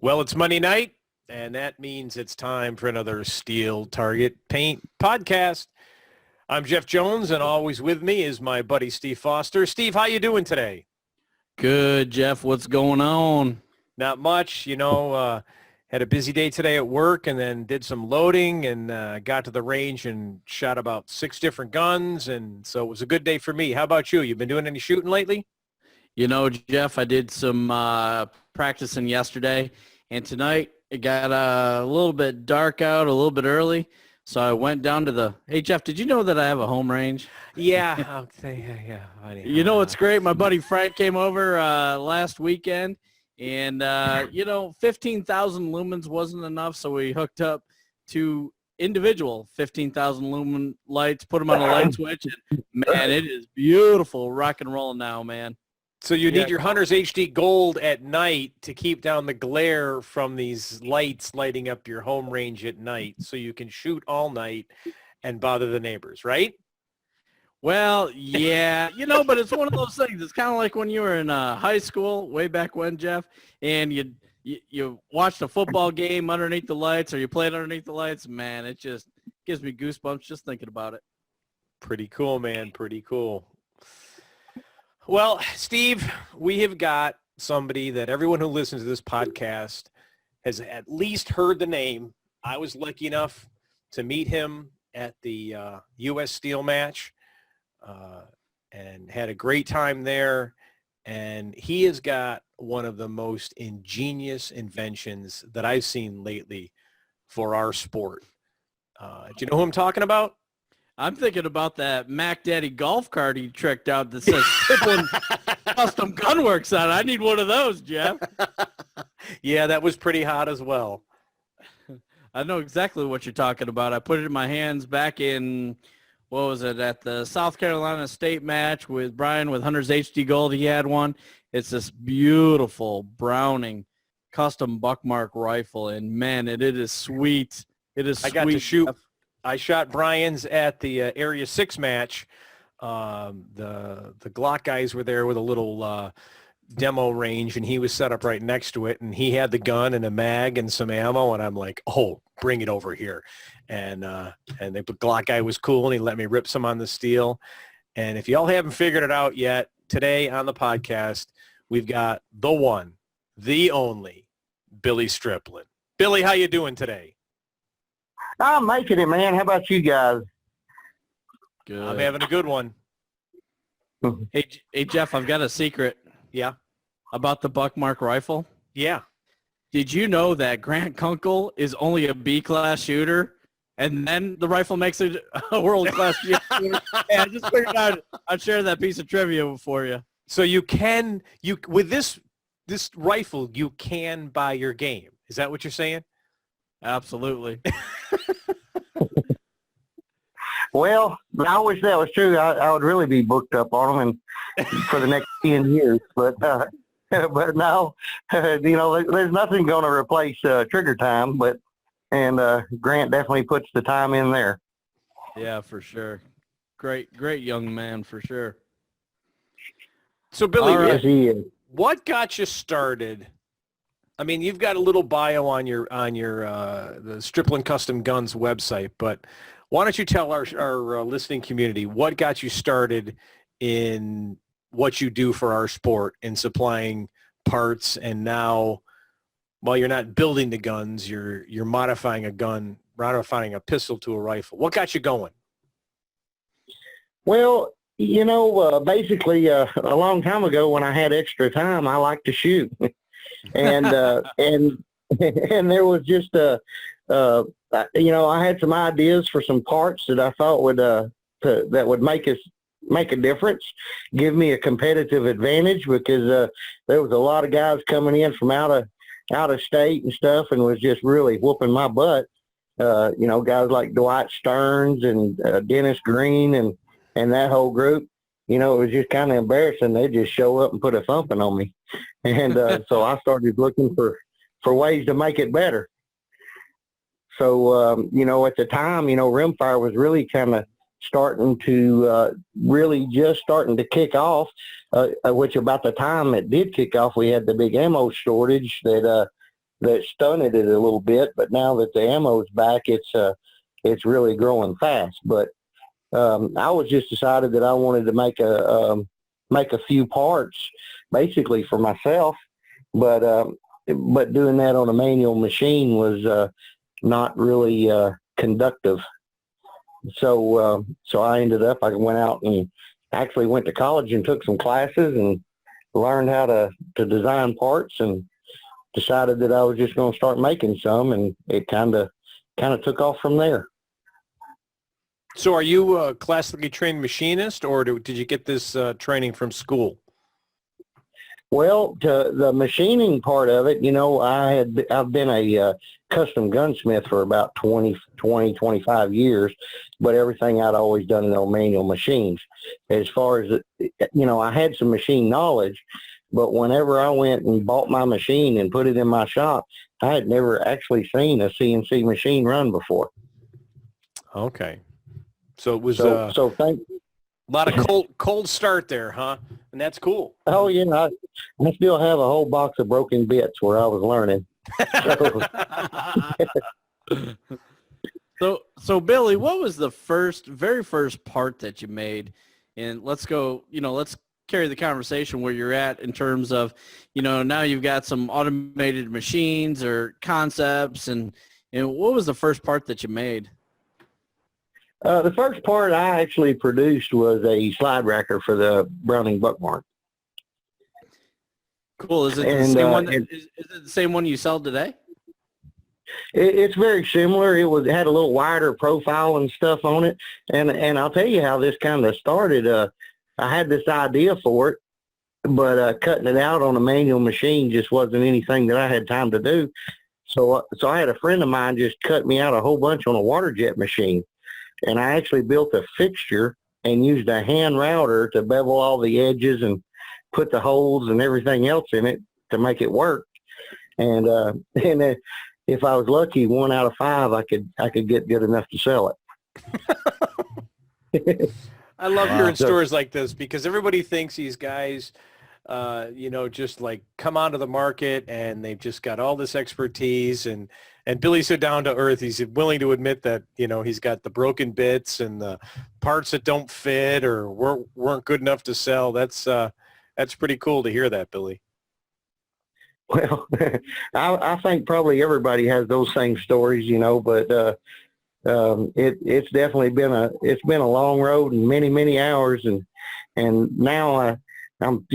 Well, it's Monday night, and that means it's time for another Steel Target Paint podcast. I'm Jeff Jones, and always with me is my buddy Steve Foster. Steve, how you doing today? Good, Jeff. What's going on? Not much. Had a busy day today at work and then did some loading and got to the range and shot about 6 different guns, and so it was a good day for me. How about you? You been doing any shooting lately? Jeff, I did some practicing yesterday, and tonight it got a little bit dark out, a little bit early, so I went down to hey, Jeff, did you know that I have a home range? Yeah. I'll say, yeah. It's great. My buddy Frank came over last weekend, and, 15,000 lumens wasn't enough, so we hooked up 2 individual 15,000 lumen lights, put them on a light switch, and, man, it is beautiful rock and roll now, man. So you need your Hunter's HD Gold at night to keep down the glare from these lights lighting up your home range at night so you can shoot all night and bother the neighbors, right? Well, yeah, but it's one of those things. It's kind of like when you were in high school way back when, Jeff, and you watched a football game underneath the lights or you played underneath the lights. Man, it just gives me goosebumps just thinking about it. Pretty cool, man. Pretty cool. Well, Steve, we have got somebody that everyone who listens to this podcast has at least heard the name. I was lucky enough to meet him at the U.S. Steel match and had a great time there. And he has got one of the most ingenious inventions that I've seen lately for our sport. Do you know who I'm talking about? I'm thinking about that Mac Daddy golf cart he tricked out that says Striplin Custom Gunworks on it. I need one of those, Jeff. Yeah, that was pretty hot as well. I know exactly what you're talking about. I put it in my hands back in, at the South Carolina State match with Brian with Hunter's HD Gold. He had one. It's this beautiful Browning custom buckmark rifle, and, man, it is sweet. It is sweet. I got to shoot. I shot Brian's at the Area 6 match. The Glock guys were there with a little demo range, and he was set up right next to it, and he had the gun and a mag and some ammo, and I'm like, oh, bring it over here. And the Glock guy was cool, and he let me rip some on the steel. And if y'all haven't figured it out yet, today on the podcast, we've got the one, the only, Billy Striplin. Billy, how you doing today? I'm making it, man. How about you guys? Good. I'm having a good one. Hey, Jeff, I've got a secret. Yeah. About the buckmark rifle. Yeah. Did you know that Grant Kunkel is only a B-class shooter, and then the rifle makes it a world-class shooter? Yeah, I just figured I'd share that piece of trivia for you. So with this rifle, you can buy your game. Is that what you're saying? Absolutely. Well, I wish that was true. I would really be booked up on them for the next 10 years. But no, there's nothing going to replace trigger time. And Grant definitely puts the time in there. Yeah, for sure. Great young man, for sure. So, Billy, Yes, he is. What got you started? I mean, you've got a little bio on your the Striplin Custom Guns website, but why don't you tell our listening community what got you started in what you do for our sport in supplying parts, and now, while you're not building the guns, you're modifying a pistol to a rifle. What got you going? Well, basically, a long time ago when I had extra time, I liked to shoot. And and there was just I had some ideas for some parts that I thought that would make a difference, give me a competitive advantage, because there was a lot of guys coming in from out of state and stuff, and was just really whooping my butt. Guys like Dwight Stearns and Dennis Green and that whole group. It was just kind of embarrassing. They just show up and put a thumping on me. And so I started looking for ways to make it better. So, at the time, rimfire was really kind of starting to kick off, which about the time it did kick off, we had the big ammo shortage that that stunted it a little bit. But now that the ammo's back, it's really growing fast. But I was just decided that I wanted to make a few parts, basically for myself. But doing that on a manual machine was not really conductive. So I ended up, I went out and actually went to college and took some classes and learned how to design parts, and decided that I was just going to start making some, and it kind of took off from there. So are you a classically trained machinist, or did you get this training from school? Well, to the machining part of it, I've been a custom gunsmith for about 25 years, but everything I'd always done on manual machines. As far as, I had some machine knowledge, but whenever I went and bought my machine and put it in my shop, I had never actually seen a CNC machine run before. Okay. So it was a lot of cold start there, huh? And that's cool. Oh, I still have a whole box of broken bits where I was learning. So Billy, what was the very first part that you made? And let's carry the conversation where you're at in terms of, now you've got some automated machines or concepts, and what was the first part that you made? The first part I actually produced was a slide racker for the Browning Buckmark. Cool. Is it the same one? Is it the same one you sell today? It's very similar. It had a little wider profile and stuff on it, and I'll tell you how this kind of started. I had this idea for it, but cutting it out on a manual machine just wasn't anything that I had time to do. So I had a friend of mine just cut me out a whole bunch on a water jet machine. And I actually built a fixture and used a hand router to bevel all the edges and put the holes and everything else in it to make it work. And if I was lucky, 1 out of 5, I could get good enough to sell it. I love hearing stories like this, because everybody thinks these guys, just like come onto the market and they've just got all this expertise, and Billy's so down to earth. He's willing to admit that, he's got the broken bits and the parts that don't fit or weren't good enough to sell. That's pretty cool to hear that, Billy. Well, I think probably everybody has those same stories, but it's definitely been a long road and many, many hours. And now I'm,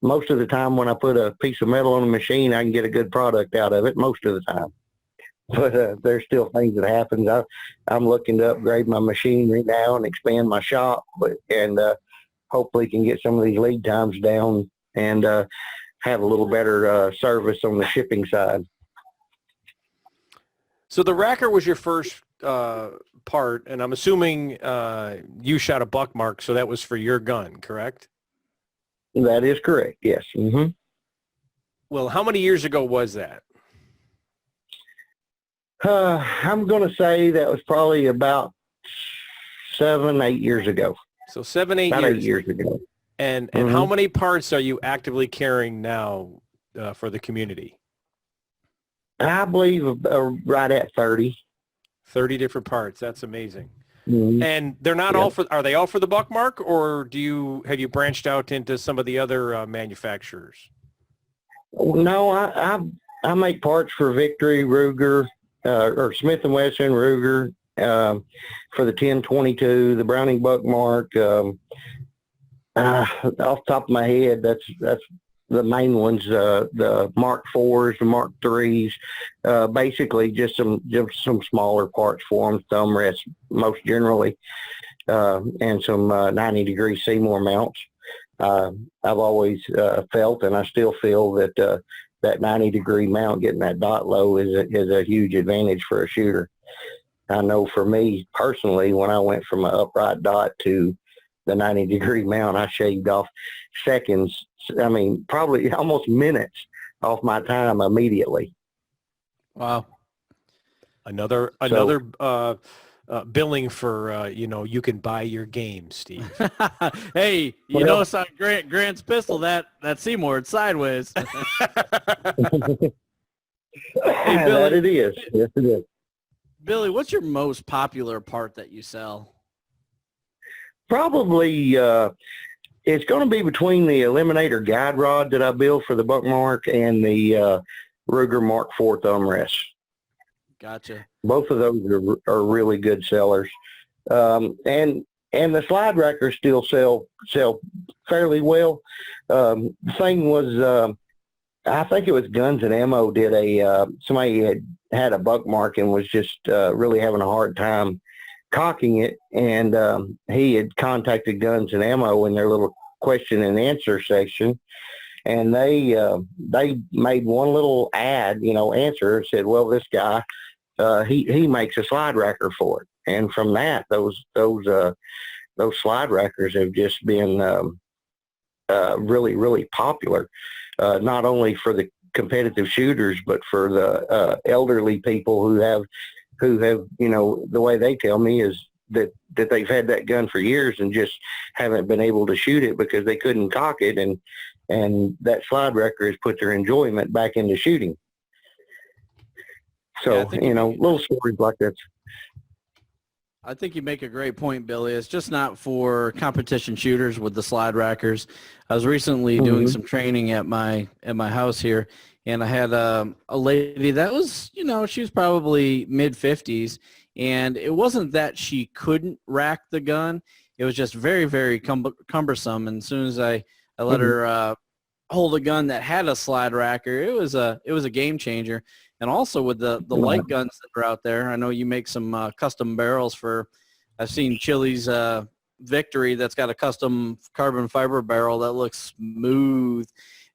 most of the time when I put a piece of metal on a machine, I can get a good product out of it most of the time. But there's still things that happen. I'm looking to upgrade my machinery now and expand my shop, and hopefully can get some of these lead times down and have a little better service on the shipping side. So the racker was your first part, and I'm assuming you shot a Buckmark, so that was for your gun, correct? That is correct, yes. Mm-hmm. Well, how many years ago was that? I'm going to say that was probably about 7-8 years ago. So 7-8 about years. 8 years ago. And how many parts are you actively carrying now for the community? I believe right at 30. 30 different parts. That's amazing. Mm-hmm. And they're not all for, are they all for the Buckmark, or have you branched out into some of the other manufacturers? No, I make parts for Victory, Ruger, or Smith & Wesson, Ruger, for the 1022, the Browning Buckmark. Off the top of my head, that's the main ones, the Mark IVs, the Mark IIIs, basically just some smaller parts for them, thumb rests most generally, and some 90-degree Seymour mounts. I've always felt, and I still feel that that 90-degree mount, getting that dot low, is a huge advantage for a shooter. I know for me personally, when I went from an upright dot to the 90-degree mount, I shaved off seconds, probably almost minutes off my time immediately. Wow. Another billing for, you can buy your game, Steve. Hey, notice on Grant's pistol, that Seymour, it's sideways. Hey, That Billy. it is. Yes, it is. Billy, what's your most popular part that you sell? Probably it's going to be between the Eliminator guide rod that I built for the Buckmark and the Ruger Mark IV thumb rest. Gotcha. Both of those are really good sellers. And the slide rackers still sell fairly well. The thing was, I think it was Guns and Ammo did somebody had a Buckmark and was just really having a hard time cocking it, and he had contacted Guns and Ammo in their little question and answer section, and they made one little ad, answer, and said, well, this guy, he makes a slide racker for it. And from that, those slide rackers have just been really, really popular, not only for the competitive shooters, but for the elderly people who have, the way they tell me is that they've had that gun for years and just haven't been able to shoot it because they couldn't cock it. And that slide racker has put their enjoyment back into shooting. So, little stories like that. I think you make a great point, Billy. It's just not for competition shooters with the slide rackers. I was recently doing some training at my house here, and I had a lady that was, she was probably mid-50s, and it wasn't that she couldn't rack the gun. It was just very, very cumbersome. And as soon as I let her hold a gun that had a slide racker, it was a game changer. And also with the light guns that are out there, I know you make some custom barrels for, I've seen Chili's Victory that's got a custom carbon fiber barrel that looks smooth.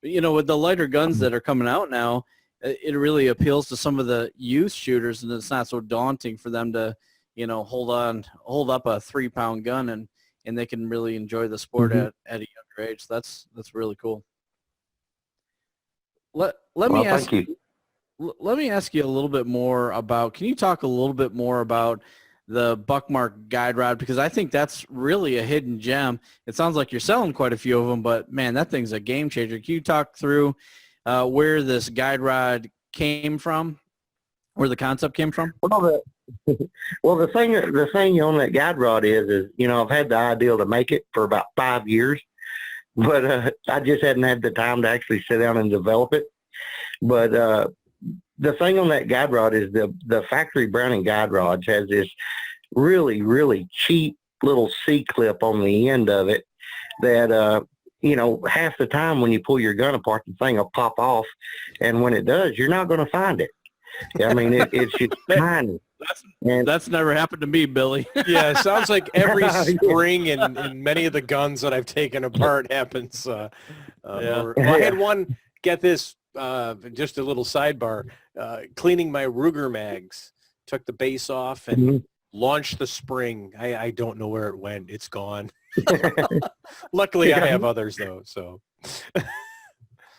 With the lighter guns that are coming out now, it really appeals to some of the youth shooters, and it's not so daunting for them to, hold up a 3-pound gun, and they can really enjoy the sport at a younger age. So that's really cool. Let me ask you. Let me ask you a little bit more about, can you talk a little bit more about the Buckmark guide rod? Because I think that's really a hidden gem. It sounds like you're selling quite a few of them, but man, that thing's a game changer. Can you talk through where this guide rod came from, where the concept came from? Well, the thing on that guide rod is, I've had the idea to make it for about 5 years, but I just hadn't had the time to actually sit down and develop it. But the thing on that guide rod is the factory Browning guide rods has this really, really cheap little C-clip on the end of it that, half the time when you pull your gun apart, the thing will pop off. And when it does, you're not going to find it. I mean, it's just tiny. That's never happened to me, Billy. Yeah, it sounds like every spring in many of the guns that I've taken apart happens. I had one, get this, just a little sidebar, cleaning my Ruger mags, took the base off and launched the spring. I don't know where it went. It's gone. Luckily, I have others, though. So,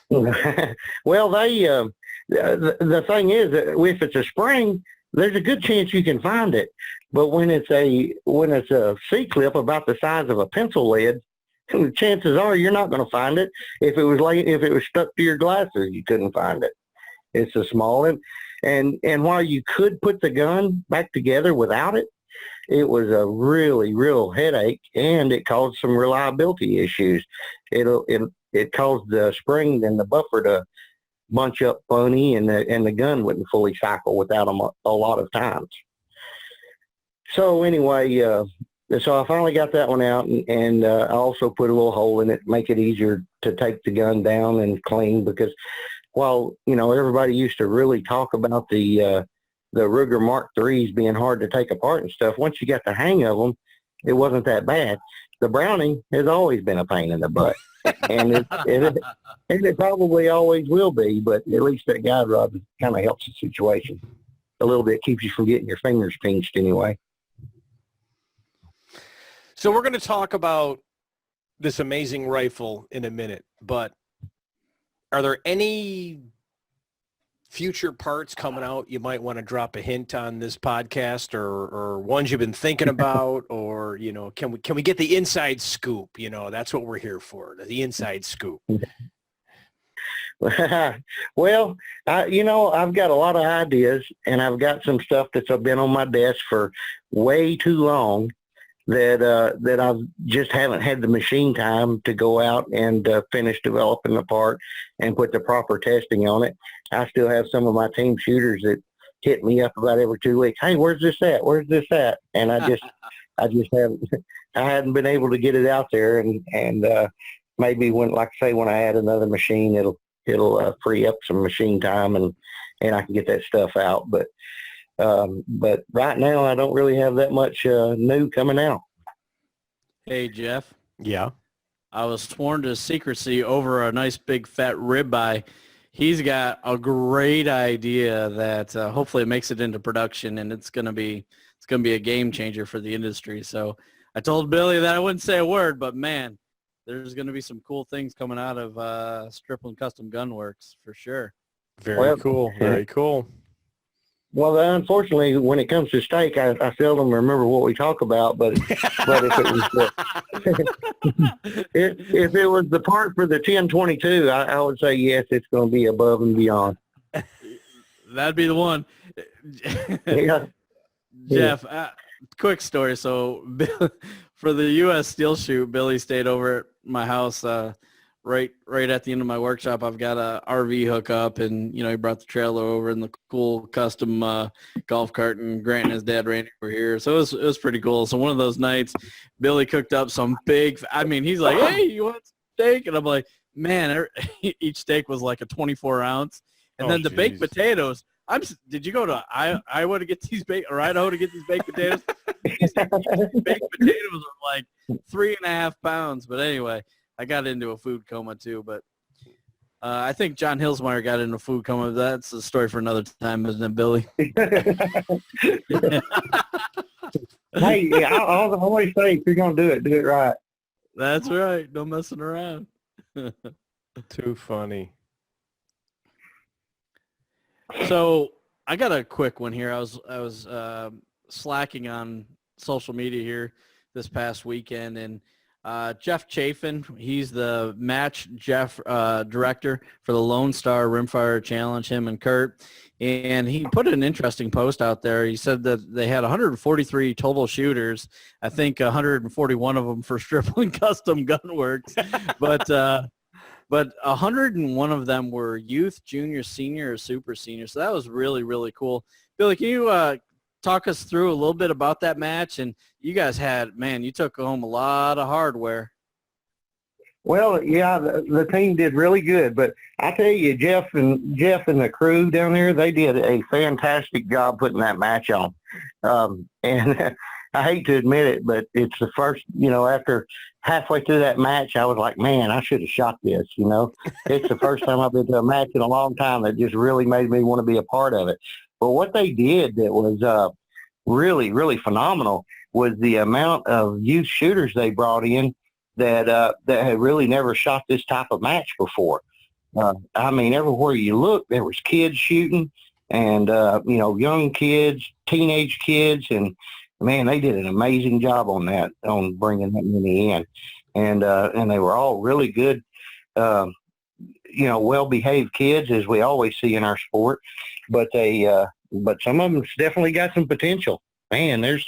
well, the thing is, that if it's a spring, there's a good chance you can find it. But when it's a C-clip about the size of a pencil lead, chances are you're not going to find it. If it was stuck to your glasses, you couldn't find it. It's a small one. And while you could put the gun back together without it, it was a really real headache, and it caused some reliability issues. It caused the spring and the buffer to bunch up funny, and the gun wouldn't fully cycle without them a lot of times. So anyway, so I finally got that one out, and I also put a little hole in it, make it easier to take the gun down and clean, because while, everybody used to really talk about the Ruger Mark IIIs being hard to take apart and stuff, once you got the hang of them, it wasn't that bad. The Browning has always been a pain in the butt, and it probably always will be, but at least that guide rod kind of helps the situation a little bit, keeps you from getting your fingers pinched anyway. So we're going to talk about this amazing rifle in a minute, but are there any future parts coming out you might want to drop a hint on this podcast, or ones you've been thinking about, or, can we get the inside scoop? That's what we're here for, the inside scoop. Well, I've got a lot of ideas, and I've got some stuff that's been on my desk for way too long that I've just haven't had the machine time to go out and finish developing the part and put the proper testing on it. I still have some of my team shooters that hit me up about every 2 weeks. Hey, where's this at? Where's this at? And I just haven't, I hadn't been able to get it out there. And maybe when I add another machine, it'll free up some machine time and I can get that stuff out. But right now I don't really have that much new coming out. Hey, Jeff. Yeah. I was sworn to secrecy over a nice big fat ribeye. He's got a great idea that hopefully it makes it into production, and it's gonna be a game changer for the industry. So I told Billy that I wouldn't say a word, but man, there's gonna be some cool things coming out of Striplin Custom Gunworks for sure. Very cool. Very cool. Well, unfortunately, when it comes to steak, I seldom remember what we talk about. But if it was if it was the part for the 1022, I would say yes, it's going to be above and beyond. That'd be the one. Yeah. Jeff, quick story. So for the U.S. Steel Shoot, Billy stayed over at my house right at the end of my workshop. I've got a RV hookup, and he brought the trailer over and the cool custom golf cart, and Grant and his dad Randy were here, so it was pretty cool. So one of those nights, Billy cooked up some big. He's like, "Hey, you want steak?" And I'm like, "Man, each steak was like a 24 ounce." And then the baked potatoes. Did you go to Iowa to get these or Idaho to get these baked potatoes? These baked potatoes are like 3.5 pounds. But anyway, I got into a food coma too, but I think John Hilsmeyer got into a food coma. That's a story for another time, isn't it, Billy? Hey, I always say if you're going to do it right. That's right. No messing around. Too funny. So I got a quick one here. I was slacking on social media here this past weekend, and Jeff Chafin, he's the match director for the Lone Star Rimfire Challenge, him and Kurt. And he put an interesting post out there. He said that they had 143 total shooters. I think 141 of them for Striplin Custom Gunworks. But 101 of them were youth, junior, senior, or super senior. So that was really, really cool. Billy, can you talk us through a little bit about that match? And you guys you took home a lot of hardware. Well, yeah, the team did really good, but I tell you, Jeff and the crew down there, they did a fantastic job putting that match on. And I hate to admit it, but it's the first, after halfway through that match, I was like, man, I should have shot this, It's the first time I've been to a match in a long time that just really made me want to be a part of it. But what they did that was really, really phenomenal was the amount of youth shooters they brought in that had really never shot this type of match before. Everywhere you look, there was kids shooting and, young kids, teenage kids, and man, they did an amazing job on bringing that many in. And they were all really good, well-behaved kids, as we always see in our sport. But but some of them definitely got some potential. Man, they're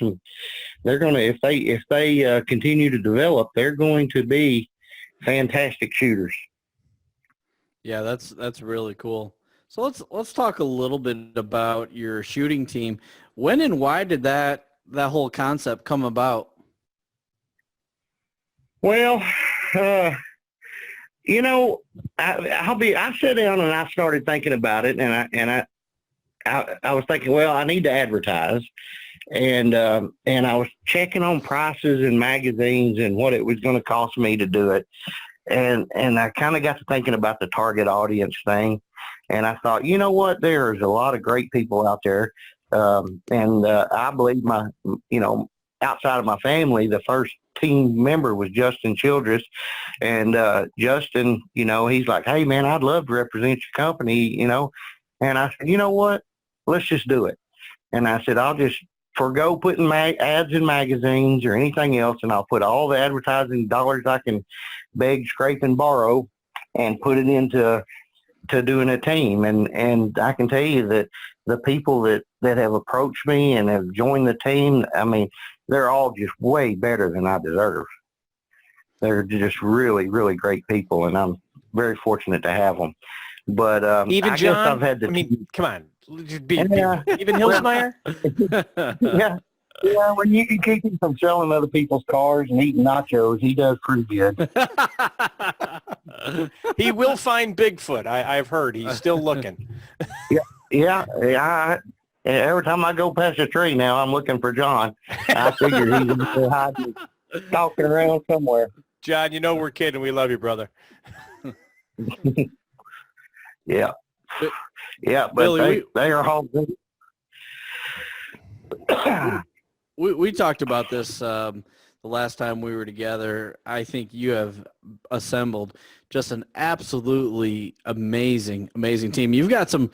going to, if they continue to develop, they're going to be fantastic shooters. Yeah, that's really cool. So let's talk a little bit about your shooting team. When and why did that whole concept come about? Well, I sat down and I started thinking about it, and I was thinking, well, I need to advertise. And I was checking on prices in magazines and what it was going to cost me to do it. And I kind of got to thinking about the target audience thing. And I thought, you know what, there's a lot of great people out there. I believe outside of my family, the first team member was Justin Childress. And Justin, he's like, hey, man, I'd love to represent your company, And I said, you know what, let's just do it. And I said, I'll just forgo putting ads in magazines or anything else, and I'll put all the advertising dollars I can beg, scrape, and borrow and put it into to doing a team. And I can tell you that the people that have approached me and have joined the team, I mean, they're all just way better than I deserve. They're just really, really great people, and I'm very fortunate to have them. But Even I guess John, I've had I mean, come on. Yeah. Even Hilsmeyer? Yeah, when you can keep him from selling other people's cars and eating nachos, he does pretty good. He will find Bigfoot. I've heard. He's still looking. Yeah. Every time I go past a tree now, I'm looking for John. I figure he's hiding, stalking around somewhere. John, you know we're kidding. We love you, brother. Yeah. Yeah, but Billy, they are all good. We talked about this the last time we were together. I think you have assembled just an absolutely amazing team. You've got some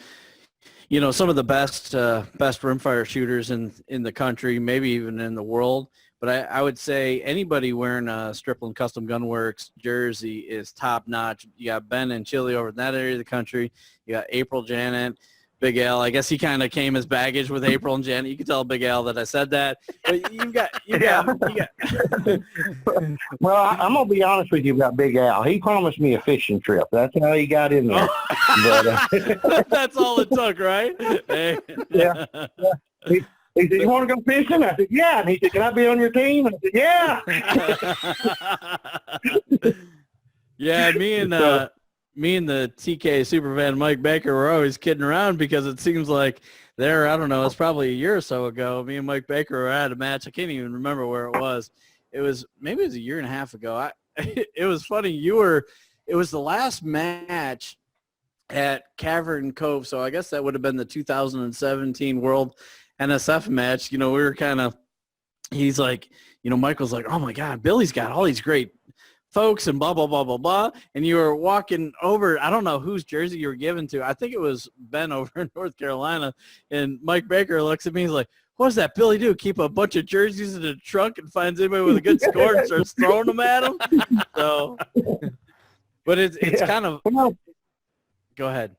of the best rimfire shooters in the country, maybe even in the world. But I would say anybody wearing a Striplin Custom Gunworks jersey is top notch. You got Ben and Chili over in that area of the country. You got April, Janet, Big Al. I guess he kind of came as baggage with April and Janet. You can tell Big Al that I said that. But you got. Well, I'm gonna be honest with you about Big Al. He promised me a fishing trip. That's how he got in there. But, that's all it took, right? Yeah. He said, "You want to go fishing?" I said, "Yeah." And he said, "Can I be on your team?" And I said, "Yeah." Yeah, me and the TK Supervan Mike Baker were always kidding around because it seems like I don't know, it's probably a year or so ago. Me and Mike Baker were at a match. I can't even remember where it was. Maybe it was a year and a half ago. It was funny. It was the last match at Cavern Cove. So I guess that would have been the 2017 World NSF match. We were he's like, Michael's like, "Oh my God, Billy's got all these great folks and blah, blah, blah, blah, blah." And you were walking over, I don't know whose jersey you were given to. I think it was Ben over in North Carolina. And Mike Baker looks at me, he's like, "What does that Billy do? Keep a bunch of jerseys in the trunk and finds anybody with a good score and starts throwing them at him?" So, but it's kind of, go ahead.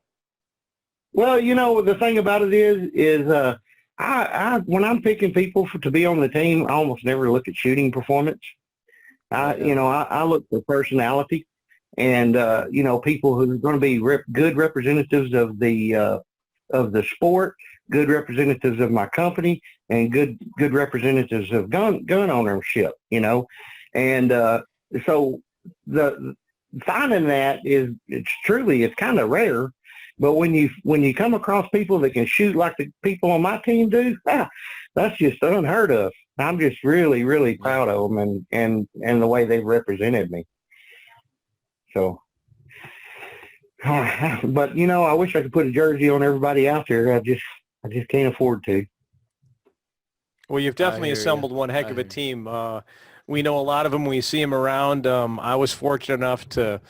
Well, the thing about it is I when I'm picking people to be on the team, I almost never look at shooting performance. I look for personality and, people who are going to be good representatives of the sport, good representatives of my company, and good representatives of gun ownership, And so the finding that it's kind of rare. But when you come across people that can shoot like the people on my team do, that's just unheard of. I'm just really, really proud of them and the way they've represented me. So, but I wish I could put a jersey on everybody out there. I just can't afford to. Well, you've definitely assembled one heck of a team. We know a lot of them. We see them around. I was fortunate enough to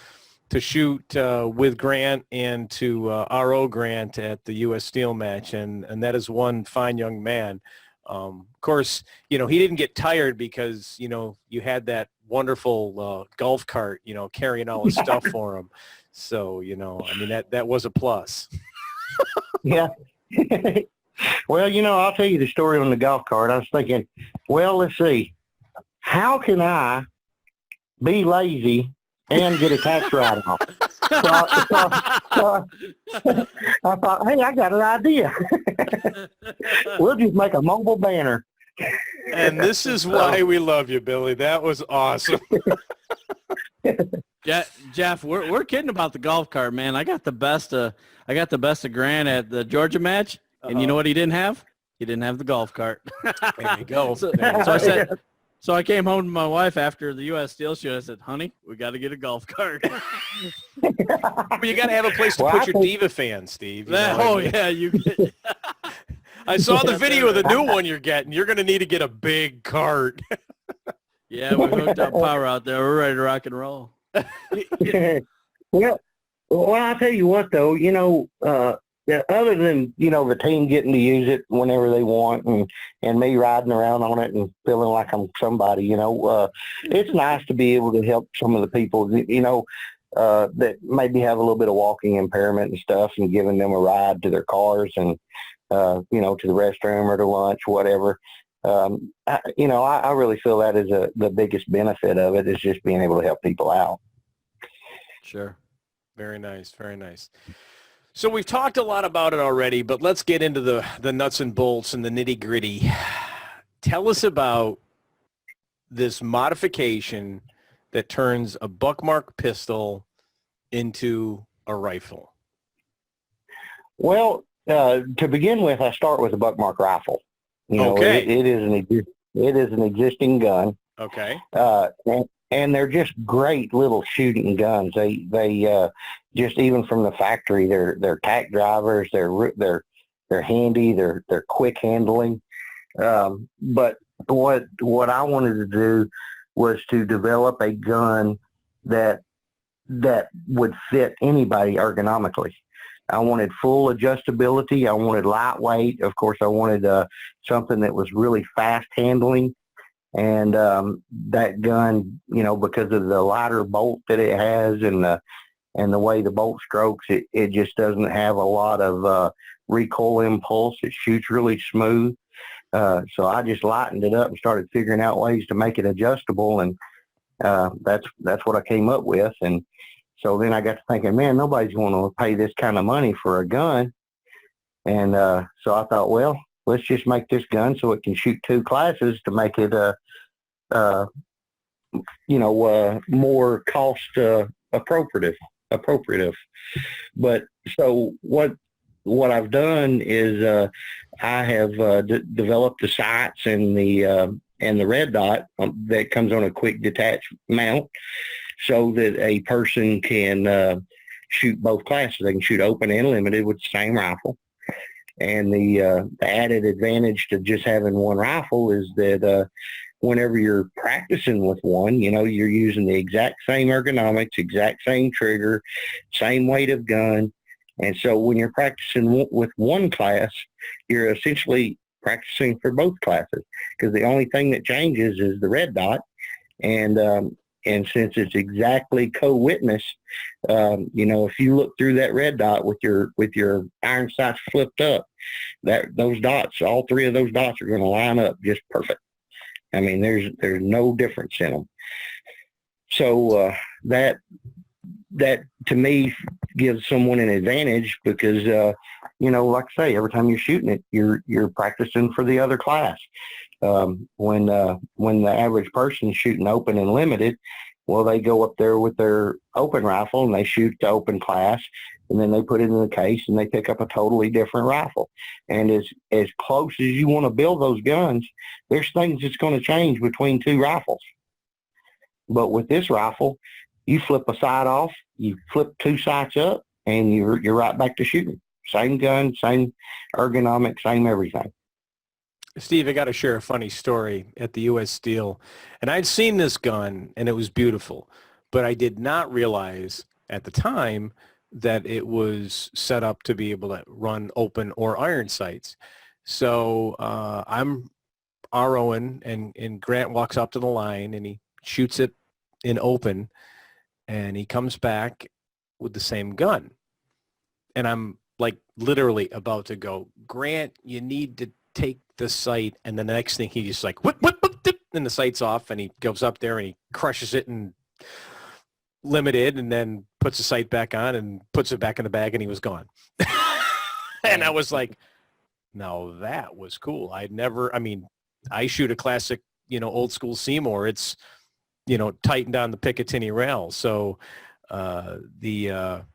shoot with Grant and to RO Grant at the U.S. Steel match, and that is one fine young man. Of course, he didn't get tired because, you had that wonderful golf cart, carrying all his stuff for him. So, that was a plus. Yeah. Well, I'll tell you the story on the golf cart. I was thinking, well, let's see. How can I be lazy and get a tax write-off? So I thought, hey, I got an idea. We'll just make a mobile banner. And this is why we love you, Billy. That was awesome. Yeah, Jeff, we're kidding about the golf cart, man. I got the best of Grant at the Georgia match, and you know what he didn't have? He didn't have the golf cart. There you go. So I came home to my wife after the U.S. Steel show. I said, "Honey, we got to get a golf cart." But you got to have a place to put your Diva fans, Steve. Yeah, you. I saw the video of the new one you're getting. You're going to need to get a big cart. Yeah, we hooked up power out there. We're ready to rock and roll. Well, I'll tell you what, though, other than, the team getting to use it whenever they want and me riding around on it and feeling like I'm somebody, it's nice to be able to help some of the people. that maybe have a little bit of walking impairment and stuff, and giving them a ride to their cars and, to the restroom or to lunch, whatever. I really feel that is the biggest benefit of it, is just being able to help people out. Sure. Very nice. Very nice. So we've talked a lot about it already, but let's get into the nuts and bolts and the nitty gritty. Tell us about this modification that turns a buckmark pistol into a rifle. Well, to begin with, I start with a buckmark rifle. Okay. It is an existing gun. Okay. And they're just great little shooting guns. They just, even from the factory, they're tack drivers. They're handy. They're quick handling. But what I wanted to do was to develop a gun that would fit anybody ergonomically. I wanted full adjustability. I wanted lightweight. Of course, I wanted something that was really fast handling. And that gun, because of the lighter bolt that it has and the way the bolt strokes, it just doesn't have a lot of recoil impulse. It shoots really smooth. So I just lightened it up and started figuring out ways to make it adjustable, and that's what I came up with. And so then I got to thinking, man, nobody's going to pay this kind of money for a gun. And so I thought, well, let's just make this gun so it can shoot 2 classes to make it more cost appropriate. But so what I've done is I have developed the sights and the red dot that comes on a quick detach mount, so that a person can shoot both classes. They can shoot open and limited with the same rifle. And the added advantage to just having one rifle is that whenever you're practicing with one, you're using the exact same ergonomics, exact same trigger, same weight of gun. And so when you're practicing with one class, you're essentially practicing for both classes, because the only thing that changes is the red dot. And since it's exactly co-witness, if you look through that red dot with your iron sights flipped up, those dots, all 3 of those dots are going to line up just perfect. I mean, there's no difference in them. So that to me gives someone an advantage, because like I say, every time you're shooting it, you're practicing for the other class. When the average person is shooting open and limited, well, they go up there with their open rifle and they shoot the open class, and then they put it in the case and they pick up a totally different rifle. And as close as you want to build those guns, there's things that's going to change between 2 rifles. But with this rifle, you flip a sight off, you flip 2 sights up, and you're right back to shooting. Same gun, same ergonomic, same everything. Steve, I got to share a funny story at the U.S. Steel. And I'd seen this gun, and it was beautiful. But I did not realize at the time that it was set up to be able to run open or iron sights. So I'm ROing, and Grant walks up to the line, and he shoots it in open, and he comes back with the same gun. And I'm like literally about to go, Grant, you need to take the sight. And then the next thing, he just like, whip, and the sight's off, and he goes up there and he crushes it and limited, and then puts the sight back on and puts it back in the bag, and he was gone. And I was like, no, that was cool. I shoot a classic, old school Seymour. It's, tightened on the Picatinny rail. So the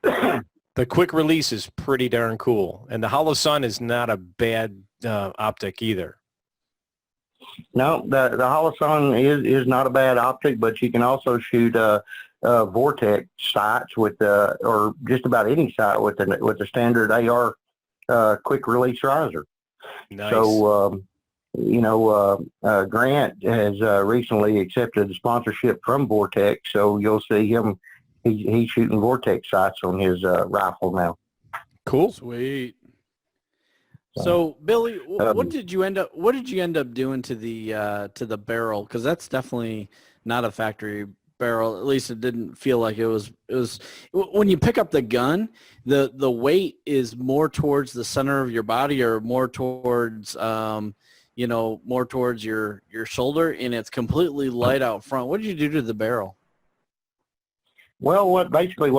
quick release is pretty darn cool. And the Hollow Sun is not a bad optic either. No, the Hollow Sun is not a bad optic, but you can also shoot vortex sights with or just about any sight with the standard AR quick release riser. Nice. So Grant has recently accepted a sponsorship from Vortex, so you'll see him. He's shooting Vortex sights on his rifle now. Cool. Sweet. So Billy, what did you end up doing to the barrel? Because that's definitely not a factory barrel. At least it didn't feel like it was when you pick up the gun, the weight is more towards the center of your body or more towards, more towards your shoulder, and it's completely light out front. What did you do to the barrel? Well, what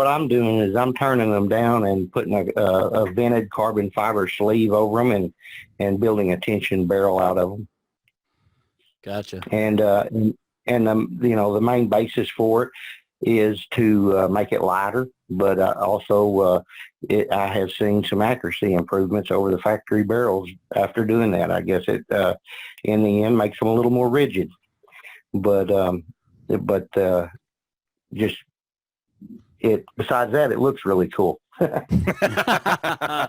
I'm doing is I'm turning them down and putting a vented carbon fiber sleeve over them and building a tension barrel out of them. Gotcha. And the main basis for it is to make it lighter, but also I have seen some accuracy improvements over the factory barrels after doing that. I guess it in the end makes them a little more rigid, but just it. Besides that, it looks really cool. Nothing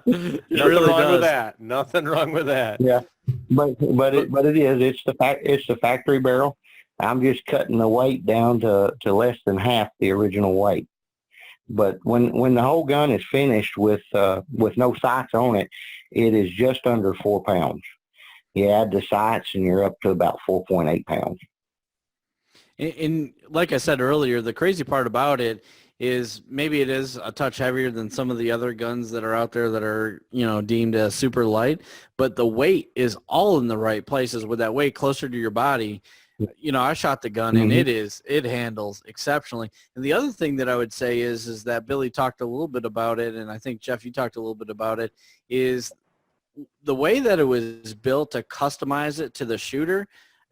wrong with that. Nothing wrong with that. Yeah, but it is. It's the factory barrel. I'm just cutting the weight down to less than half the original weight. But when the whole gun is finished with no sights on it, it is just under 4 pounds. You add the sights and you're up to about 4.8 pounds. And like I said earlier, the crazy part about it is maybe it is a touch heavier than some of the other guns that are out there that are, deemed as super light, but the weight is all in the right places. With that weight closer to your body, I shot the gun and it handles exceptionally. And the other thing that I would say is that Billy talked a little bit about it, and I think Jeff, you talked a little bit about it, is the way that it was built to customize it to the shooter.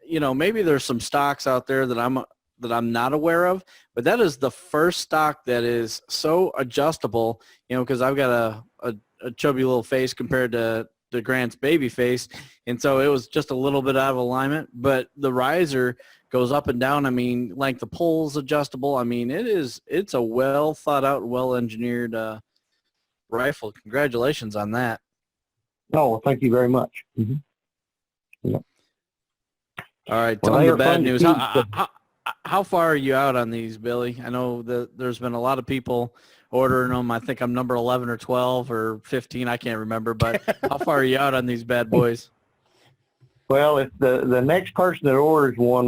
Maybe there's some stocks out there that I'm not aware of, but that is the first stock that is so adjustable, because I've got a chubby little face compared to Grant's baby face. And so it was just a little bit out of alignment, but the riser goes up and down. I mean, like the pole's adjustable. I mean, it's a well thought out, well engineered rifle. Congratulations on that. Oh, well, thank you very much. Mm-hmm. Yep. All right. Tell me the bad news. How far are you out on these, Billy? I know that there's been a lot of people ordering them. I think I'm number 11 or 12 or 15. I can't remember, but how far are you out on these bad boys? Well, if the next person that orders one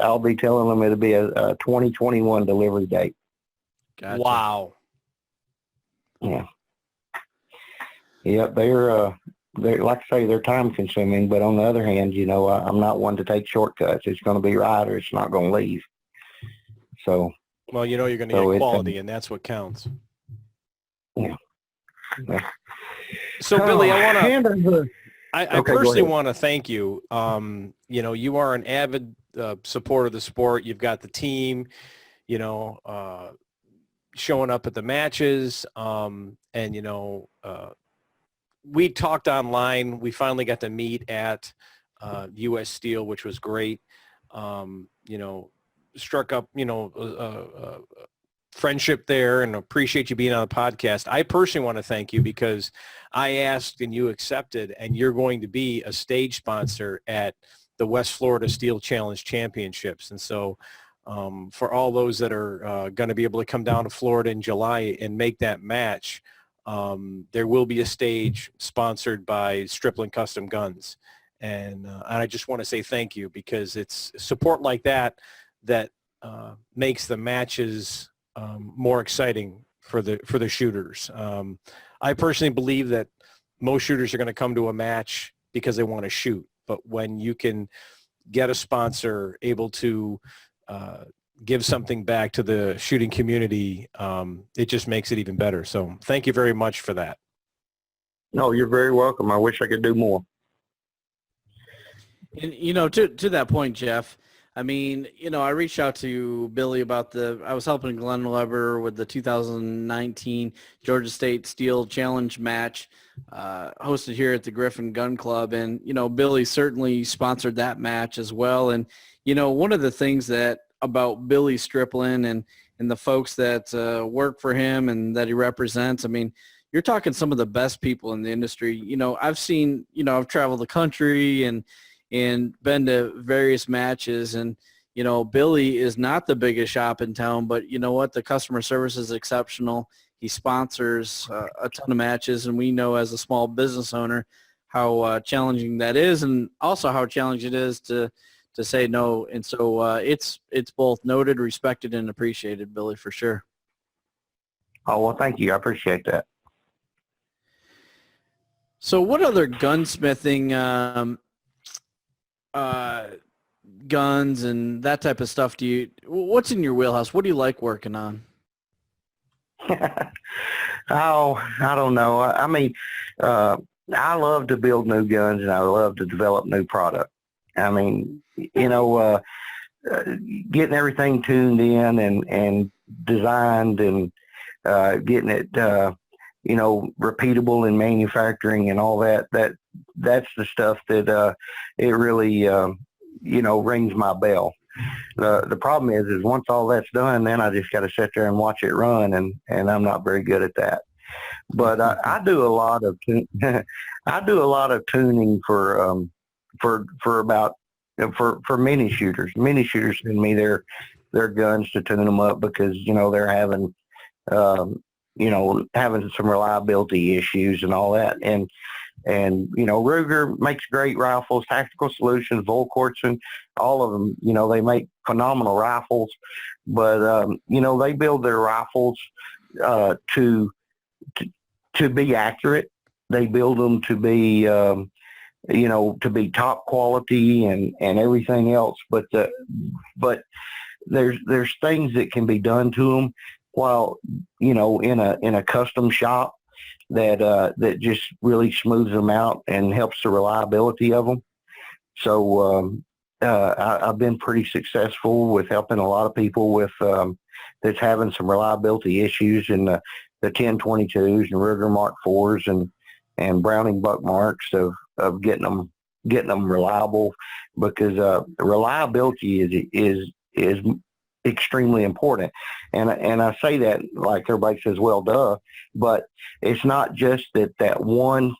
I'll be telling them it'll be a 2021 delivery date. Gotcha. Wow. Yeah. Yep. They're like I say, they're time consuming, but on the other hand, I'm not one to take shortcuts. It's going to be right or it's not going to leave. So. Well, you're going to get quality, and that's what counts. Yeah. So, Billy, I Okay, personally want to thank you. You are an avid supporter of the sport. You've got the team, showing up at the matches, we talked online. We finally got to meet at U.S. Steel, which was great. Struck up, friendship there, and appreciate you being on the podcast. I personally want to thank you because I asked and you accepted, and you're going to be a stage sponsor at the West Florida Steel Challenge Championships. And so for all those that are going to be able to come down to Florida in July and make that match, there will be a stage sponsored by Striplin Custom Guns. And I just want to say thank you, because it's support like that makes the matches more exciting for the shooters. I personally believe that most shooters are going to come to a match because they want to shoot. But when you can get a sponsor able to give something back to the shooting community, it just makes it even better. So thank you very much for that. No, you're very welcome. I wish I could do more. And, to that point, Jeff, I mean, I reached out to Billy about I was helping Glenn Weber with the 2019 Georgia State Steel Challenge match hosted here at the Griffin Gun Club. And, Billy certainly sponsored that match as well. And, one of the things about Billy Striplin and the folks that work for him and that he represents, I mean, you're talking some of the best people in the industry. I've traveled the country and been to various matches, and Billy is not the biggest shop in town, but you know what, the customer service is exceptional. He sponsors a ton of matches, and we know as a small business owner how challenging that is, and also how challenging it is to say no. And so it's both noted, respected, and appreciated, Billy, for sure. Oh, well, thank you. I appreciate that. So what other gunsmithing guns and that type of stuff what's in your wheelhouse? What do you like working on? Oh, I don't know. I mean, I love to build new guns, and I love to develop new product. I mean, getting everything tuned in and designed, and getting it, repeatable in manufacturing and all that. That's the stuff that it really, rings my bell. The problem is once all that's done, then I just got to sit there and watch it run, and I'm not very good at that. But I do a lot of tuning for mini shooters. Mini shooters send me their guns to tune them up because they're having having some reliability issues and all that. And Ruger makes great rifles, Tactical Solutions, Volquartsen, all of them, they make phenomenal rifles, but, they build their rifles to be accurate. They build them to be, to be top quality and everything else. But there's things that can be done to them while, in a custom shop that just really smooths them out and helps the reliability of them. So I've been pretty successful with helping a lot of people with that's having some reliability issues in the 1022s and Ruger Mark IVs and Browning Buck Marks of getting them reliable, because reliability is extremely important. And I say that like everybody says, well, duh, but it's not just that one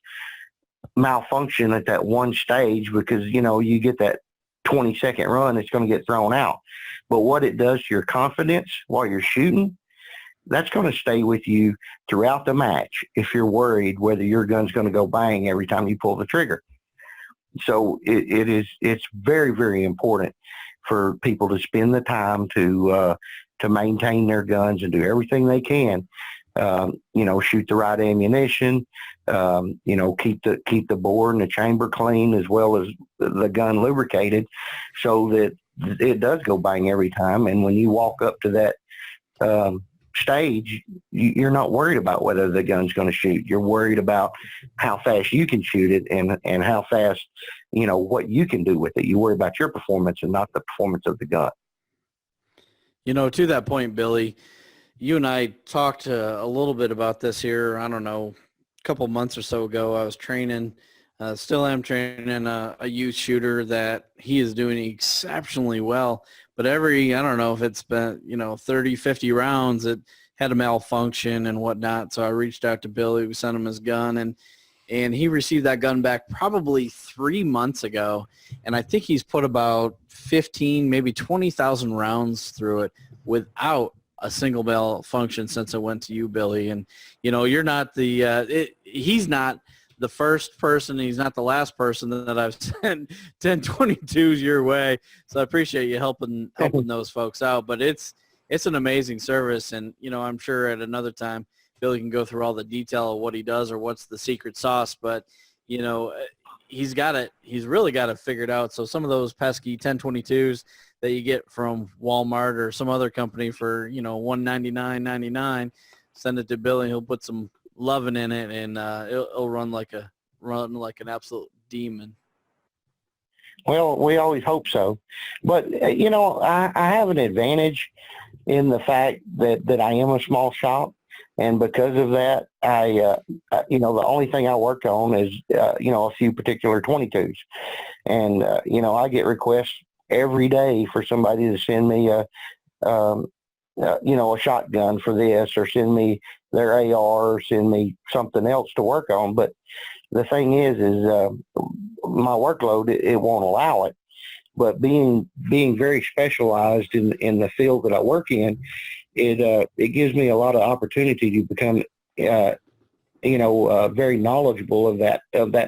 malfunction at that one stage, because, you get that 20-second run, it's going to get thrown out. But what it does to your confidence while you're shooting, that's going to stay with you throughout the match if you're worried whether your gun's going to go bang every time you pull the trigger. So it's very, very important for people to spend the time to maintain their guns and do everything they can. Shoot the right ammunition, keep the bore and the chamber clean, as well as the gun lubricated, so that it does go bang every time. And when you walk up to that stage, you're not worried about whether the gun's going to shoot. You're worried about how fast you can shoot it and how fast, what you can do with it. You worry about your performance and not the performance of the gun. To that point, Billy, you and I talked a little bit about this here, I don't know, a couple months or so ago. I was training, still am training a youth shooter that he is doing exceptionally well. But I don't know if it's been, 30, 50 rounds, it had a malfunction and whatnot. So I reached out to Billy, we sent him his gun, and he received that gun back probably 3 months ago. And I think he's put about 15, maybe 20,000 rounds through it without a single malfunction since it went to you, Billy. And, you're not he's not the first person, he's not the last person that I've sent 1022s your way. So I appreciate you helping those folks out. But it's an amazing service. And, I'm sure at another time, Billy can go through all the detail of what he does or what's the secret sauce. But, he's really got it figured out. So some of those pesky 1022s that you get from Walmart or some other company for, $199.99, send it to Billy. He'll put some loving in it, and it'll run like an absolute demon. Well, we always hope so. But, I have an advantage in the fact that I am a small shop. And because of that, the only thing I work on is, a few particular 22s. And, I get requests every day for somebody to send me a shotgun for this, or send me their AR, or send me something else to work on. But the thing is my workload, it won't allow it. But being very specialized in the field that I work in, it gives me a lot of opportunity to become very knowledgeable of that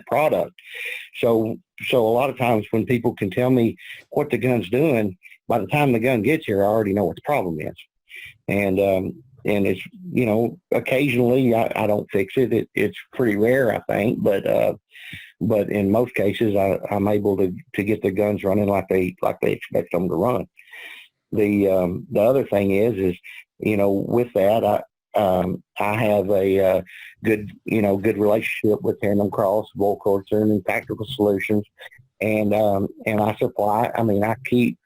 product. So a lot of times when people can tell me what the gun's doing, by the time the gun gets here, I already know what the problem is. And it's, occasionally I don't fix it. It's pretty rare, I think, but in most cases I'm able to get the guns running like they expect them to run. The other thing is with that, I have a good relationship with Tandem Cross, Volcords, and Tactical Solutions, and I keep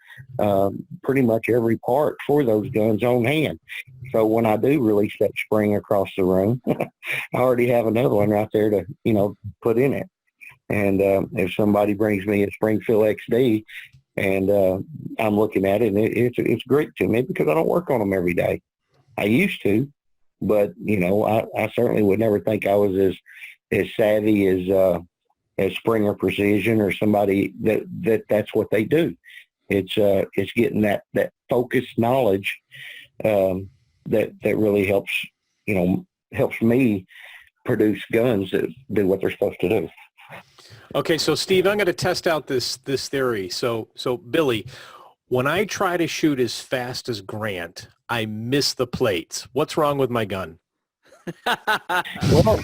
pretty much every part for those guns on hand. So when I do release that spring across the room, I already have another one right there to put in it. And if somebody brings me a Springfield XD, and I'm looking at it, and it's great to me because I don't work on them every day. I used to, but I certainly would never think I was as savvy as Springer Precision or somebody that's what they do. It's getting that focused knowledge that really helps me produce guns that do what they're supposed to do. Okay, so Steve, I'm going to test out this theory. So Billy, when I try to shoot as fast as Grant, I miss the plates. What's wrong with my gun? Well,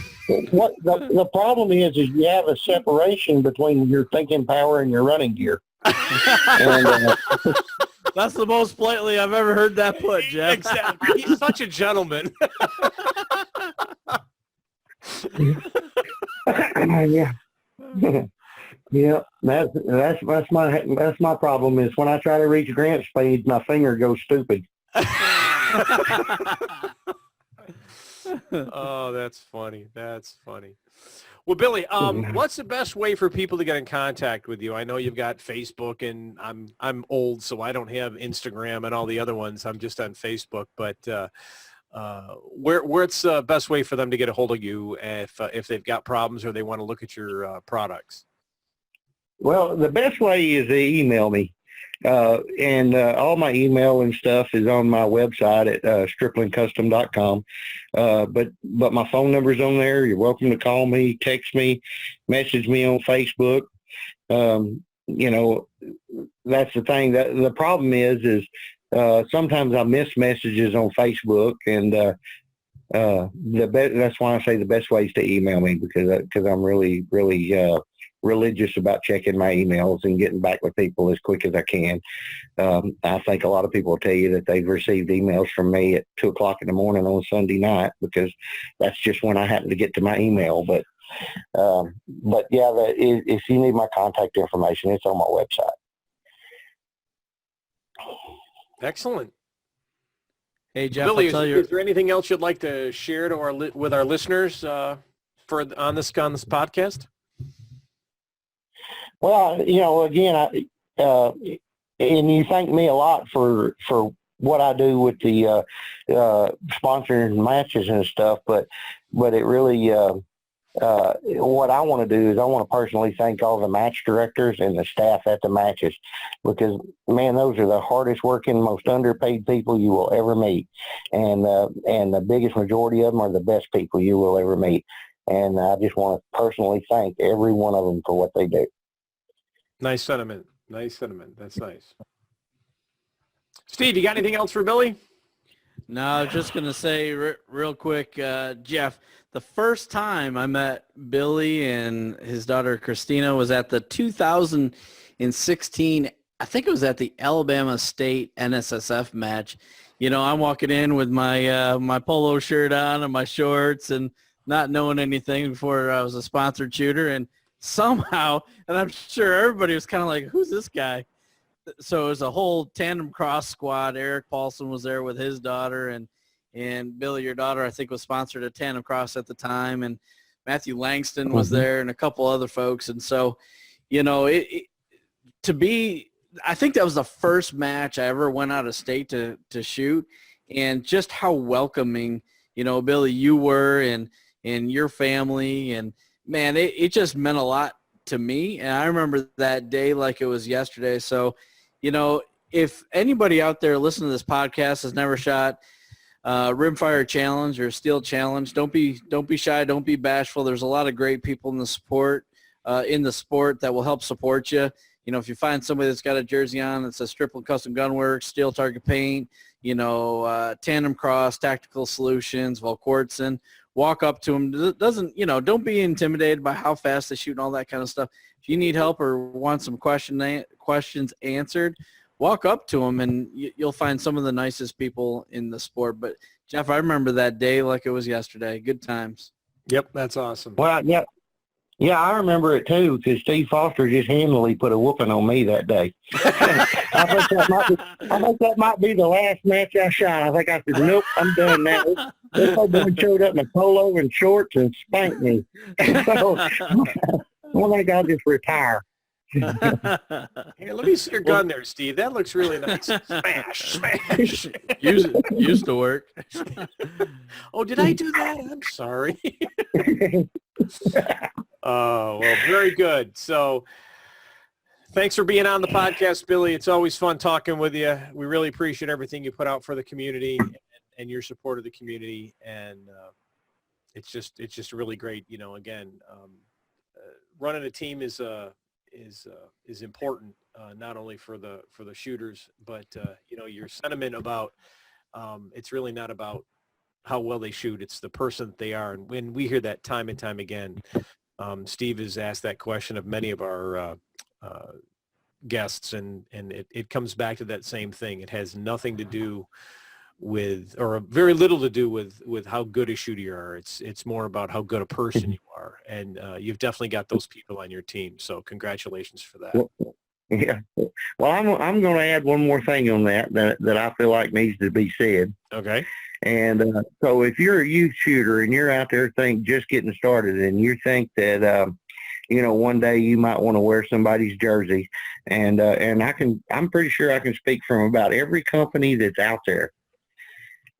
what the problem is you have a separation between your thinking power and your running gear. And, that's the most politely I've ever heard that put, Jeff. Exactly. He's such a gentleman. Yeah. Yeah, that's my problem is when I try to reach Grant speed, my finger goes stupid. Oh, that's funny. That's funny. Well, Billy, what's the best way for people to get in contact with you? I know you've got Facebook, and I'm old, so I don't have Instagram and all the other ones. I'm just on Facebook. But where's the best way for them to get a hold of you if they've got problems or they want to look at your products? Well, the best way is to email me. And all my email and stuff is on my website at striplincustom.com. But my phone number's on there. You're welcome to call me, text me, message me on Facebook. That's the thing. The problem is sometimes I miss messages on Facebook, and that's why I say the best way is to email me because I'm really religious about checking my emails and getting back with people as quick as I can. I think a lot of people will tell you that they've received emails from me at 2:00 in the morning on Sunday night because that's just when I happen to get to my email. But yeah, if you need my contact information, it's on my website. Excellent. Hey, Jeff, Billy, is there anything else you'd like to share to with our listeners on this podcast? Well, again, and you thank me a lot for what I do with the sponsoring matches and stuff, but it really what I want to do is I want to personally thank all the match directors and the staff at the matches because, man, those are the hardest working, most underpaid people you will ever meet, and the biggest majority of them are the best people you will ever meet, and I just want to personally thank every one of them for what they do. Nice sentiment. That's nice. Steve, you got anything else for Billy? No, I was just going to say real quick, Jeff, the first time I met Billy and his daughter Christina was at the 2016, I think it was at the Alabama State NSSF match. I'm walking in with my my polo shirt on and my shorts and not knowing anything before I was a sponsored shooter, and somehow, and I'm sure everybody was kind of like, who's this guy? So it was a whole Tandem Cross squad. Eric Paulson was there with his daughter, and Billy, your daughter, I think, was sponsored at Tandem Cross at the time, and Matthew Langston was there and a couple other folks. And so, I think that was the first match I ever went out of state to shoot, and just how welcoming, Billy, you were and your family, and man, it just meant a lot to me. And I remember that day like it was yesterday. So, if anybody out there listening to this podcast has never shot rimfire challenge or steel challenge. Don't be shy. Don't be bashful. There's a lot of great people in the sport that will help support you. You know, if you find somebody that's got a jersey on that says Striplin Custom Gunworks, Steel Target Paint, Tandem Cross, Tactical Solutions, Volquartsen, walk up to them. Don't be intimidated by how fast they shoot and all that kind of stuff. If you need help or want some questions answered, walk up to them, and you'll find some of the nicest people in the sport. But, Jeff, I remember that day like it was yesterday. Good times. Yep, that's awesome. Well, yeah, I remember it too, because Steve Foster just handily put a whooping on me that day. I think that might be the last match I shot. I think I said, nope, I'm done now. This old boy showed up in a polo and shorts and spanked me. So I think I'll just retire. Here, let me see your gun there, Steve. That looks really nice. Smash. Used to work. Oh, did I do that? I'm sorry. Oh, well, very good. So thanks for being on the podcast, Billy. It's always fun talking with you. We really appreciate everything you put out for the community and your support of the community. And it's just really great. Running a team is important, not only for the shooters, but your sentiment about it's really not about how well they shoot. It's the person that they are. And when we hear that time and time again, Steve has asked that question of many of our guests, and it comes back to that same thing. It has nothing to do with, or very little to do with how good a shooter you are. It's more about how good a person you are, and you've definitely got those people on your team. So congratulations for that. Yeah. Well, I'm going to add one more thing on that I feel like needs to be said. Okay. And so if you're a youth shooter and you're out there just getting started, and you think that one day you might want to wear somebody's jersey, and I'm pretty sure I can speak from about every company that's out there.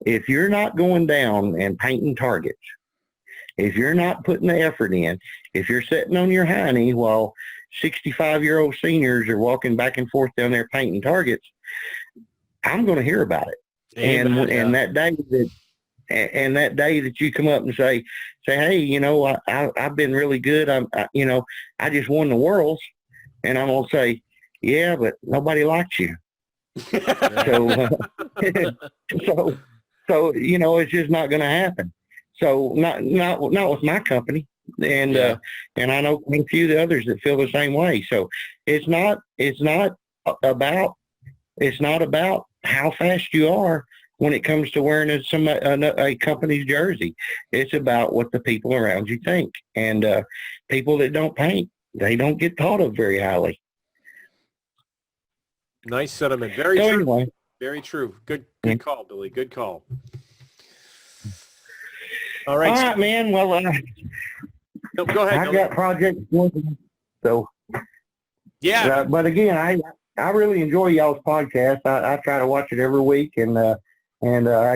If you're not going down and painting targets, if you're not putting the effort in, if you're sitting on your hiney while 65-year-old seniors are walking back and forth down there painting targets, I'm going to hear about it. Amen. And that day that you come up and say, hey, I've been really good. I just won the Worlds, and I'm gonna say, yeah, but nobody likes you. So it's just not going to happen. So not with my company, and I know a few of the others that feel the same way. So it's not about how fast you are when it comes to wearing a company's jersey. It's about what the people around you think. And people that don't paint, they don't get thought of very highly. Nice sentiment. Very true. Anyway. Very true. Good call, Billy. Good call. All right, man. Well, no, go ahead. I've got projects working, so yeah. But again, I really enjoy y'all's podcast. I try to watch it every week, and I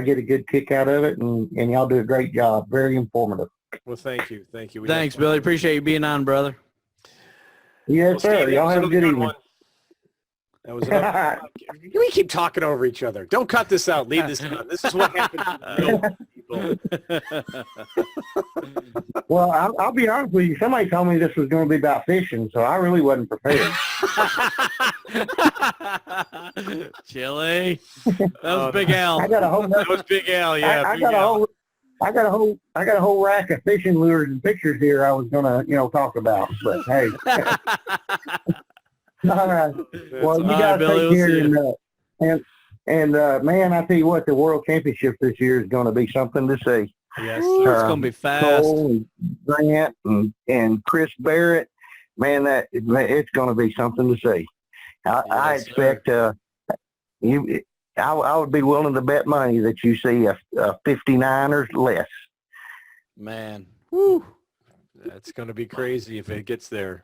get a good kick out of it, and y'all do a great job. Very informative. Well, thank you. Thanks, Billy. Appreciate you being on, brother. Yes, sir. Y'all have a good evening. That was enough. We keep talking over each other. Don't cut this out. Leave this on. This is what happens to people. Well, I'll be honest with you. Somebody told me this was going to be about fishing, so I really wasn't prepared. Chili. That was Big Al. That was Big Al. Yeah. I got a whole rack of fishing lures and pictures here. I was going to talk about, but hey. All right. Well, you guys take care, and man, I tell you what, the World Championship this year is going to be something to see. Yes, it's going to be fast. Cole and Grant and Chris Barrett, man, it's going to be something to see. I expect I would be willing to bet money that you see a 59 or less. Man, woo, that's going to be crazy if it gets there.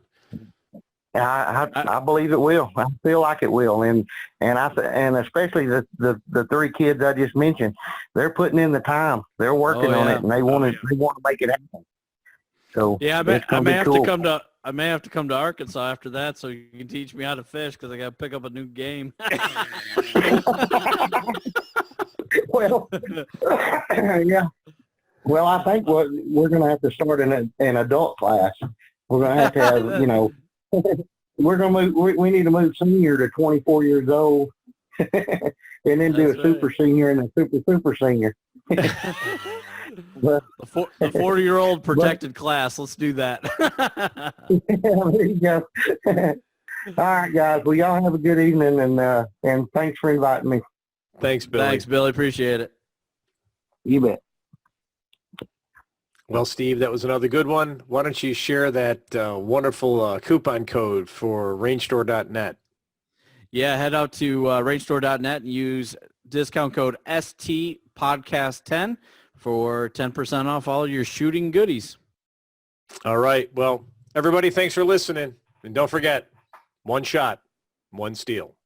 I believe it will. I feel like it will, and especially the three kids I just mentioned, they're putting in the time. They're working on it, and they want to make it happen. So yeah, I may have to come to Arkansas after that, so you can teach me how to fish, because I got to pick up a new game. Well, Yeah. Well, I think we're going to have to start an adult class. We're going to have, we're going to move. We need to move senior to 24 years old, and then do a That's super senior and a super senior. But, The 40-year-old protected class. Let's do that. there you go. All right, guys. Well, y'all have a good evening, and thanks for inviting me. Thanks, Billy. Thanks, Billy. Appreciate it. You bet. Well, Steve, that was another good one. Why don't you share that wonderful coupon code for rangestore.net? Yeah, head out to rangestore.net and use discount code STPodcast10 for 10% off all your shooting goodies. All right. Well, everybody, thanks for listening. And don't forget, one shot, one steel.